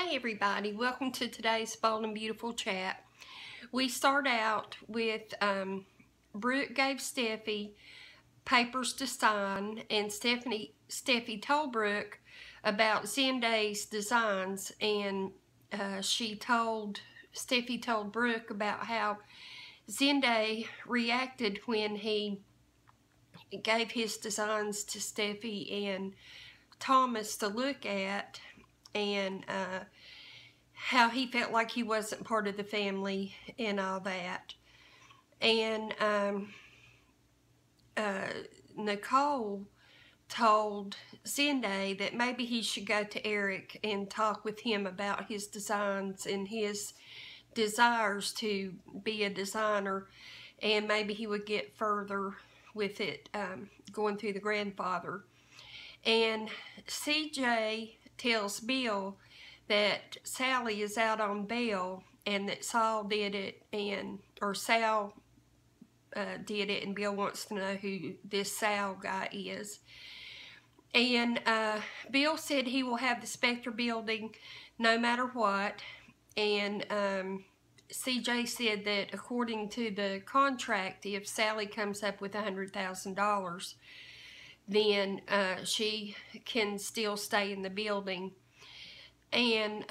Hey everybody, welcome to today's Bold and Beautiful Chat. We start out with Brooke gave Steffi papers to sign, and Steffi told Brooke about Zenda's designs, and Steffi told Brooke about how Zenda reacted when he gave his designs to Steffi and Thomas to look at, and how he felt like he wasn't part of the family and all that. And Nicole told Zenda that maybe he should go to Eric and talk with him about his designs and his desires to be a designer, and maybe he would get further with it going through the grandfather. And CJ tells Bill that Sally is out on bail and that Sal did it, Sal did it, and Bill wants to know who this Sal guy is. And Bill said he will have the Spectra building no matter what, and CJ said that according to the contract, if Sally comes up with $100,000, then she can still stay in the building. And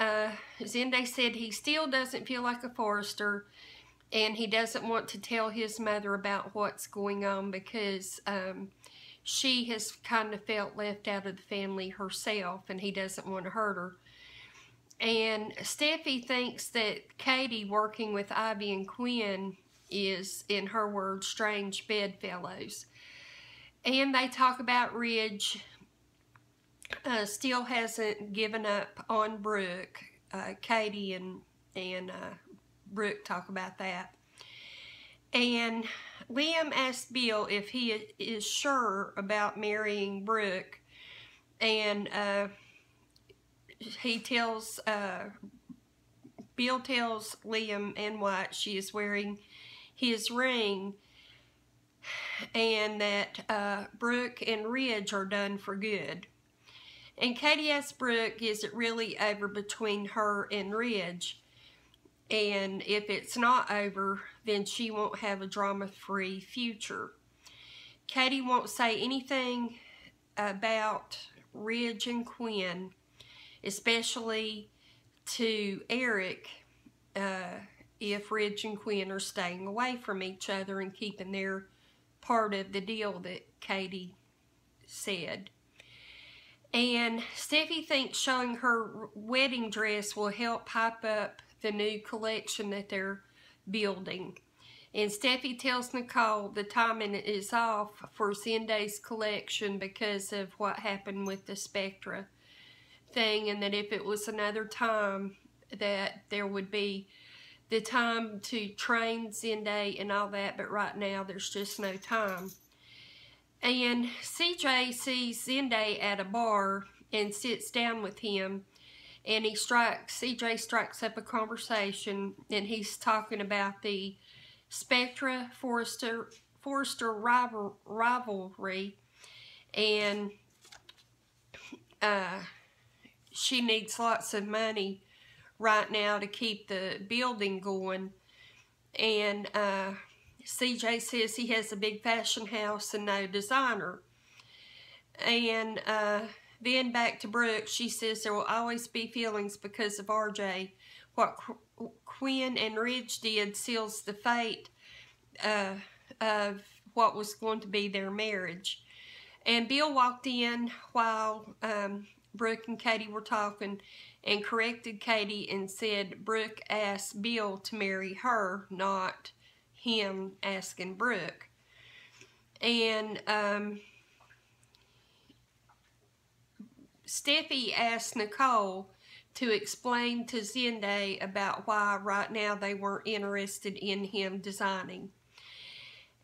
Zenda said he still doesn't feel like a forester, and he doesn't want to tell his mother about what's going on because she has kind of felt left out of the family herself, and he doesn't want to hurt her. And Steffi thinks that Katie working with Ivy and Quinn is, in her words, strange bedfellows. And they talk about Ridge. Still hasn't given up on Brooke. Katie and Brooke talk about that. And Liam asked Bill if he is sure about marrying Brooke, and Bill tells Liam and White she is wearing his ring, and that Brooke and Ridge are done for good. And Katie asks Brooke, is it really over between her and Ridge? And if it's not over, then she won't have a drama-free future. Katie won't say anything about Ridge and Quinn, especially to Eric, if Ridge and Quinn are staying away from each other and keeping their part of the deal that Katie said. And Steffi thinks showing her wedding dress will help hype up the new collection that they're building. And Steffi tells Nicole the timing is off for Zenda's collection because of what happened with the Spectra thing, and that if it was another time that there would be the time to train Zenda and all that, but right now there's just no time. And CJ sees Zenda at a bar and sits down with him, and CJ strikes up a conversation, and he's talking about the Spectra Forester rivalry, and she needs lots of money right now to keep the building going. And CJ says he has a big fashion house and no designer. And then back to Brooke, she says there will always be feelings because of RJ. What Quinn and Ridge did seals the fate of what was going to be their marriage. And Bill walked in while Brooke and Katie were talking and corrected Katie and said Brooke asked Bill to marry her, not him asking Brooke. And Steffi asked Nicole to explain to Zenda about why right now they weren't interested in him designing.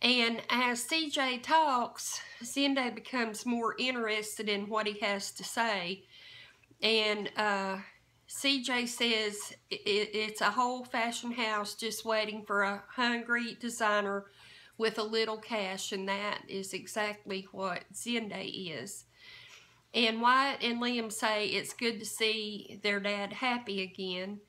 And as CJ talks, Zenda becomes more interested in what he has to say. And CJ says it's a whole fashion house just waiting for a hungry designer with a little cash, and that is exactly what Zenda is. And Wyatt and Liam say it's good to see their dad happy again.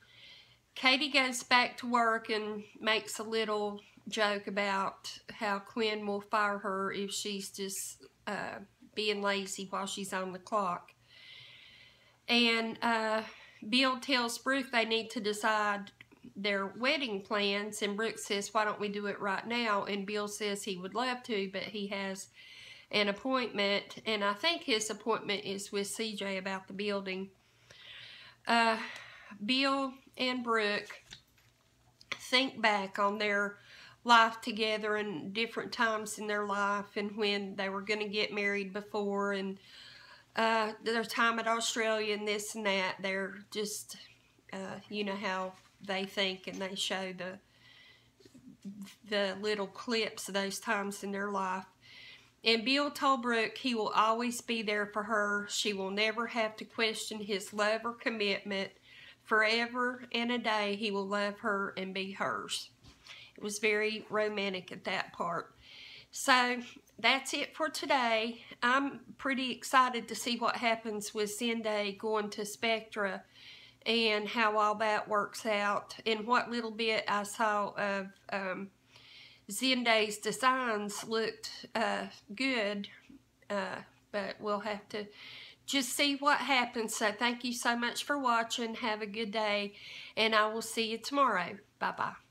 Katie goes back to work and makes a little joke about how Quinn will fire her if she's just being lazy while she's on the clock. And Bill tells Brooke they need to decide their wedding plans, and Brooke says, why don't we do it right now? And Bill says he would love to, but he has an appointment, and I think his appointment is with CJ about the building. Bill and Brooke think back on their life together and different times in their life, and when they were going to get married before, and their time at Australia and this and that. They're just, you know how they think, and they show the little clips of those times in their life. And Bill told Brooke he will always be there for her. She will never have to question his love or commitment. Forever and a day he will love her and be hers. It was very romantic at that part. So that's it for today. I'm pretty excited to see what happens with Zenda going to Spectra and how all that works out, and what little bit I saw of Zenda's designs looked good, but we'll have to just see what happens. So thank you so much for watching. Have a good day, and I will see you tomorrow. Bye-bye.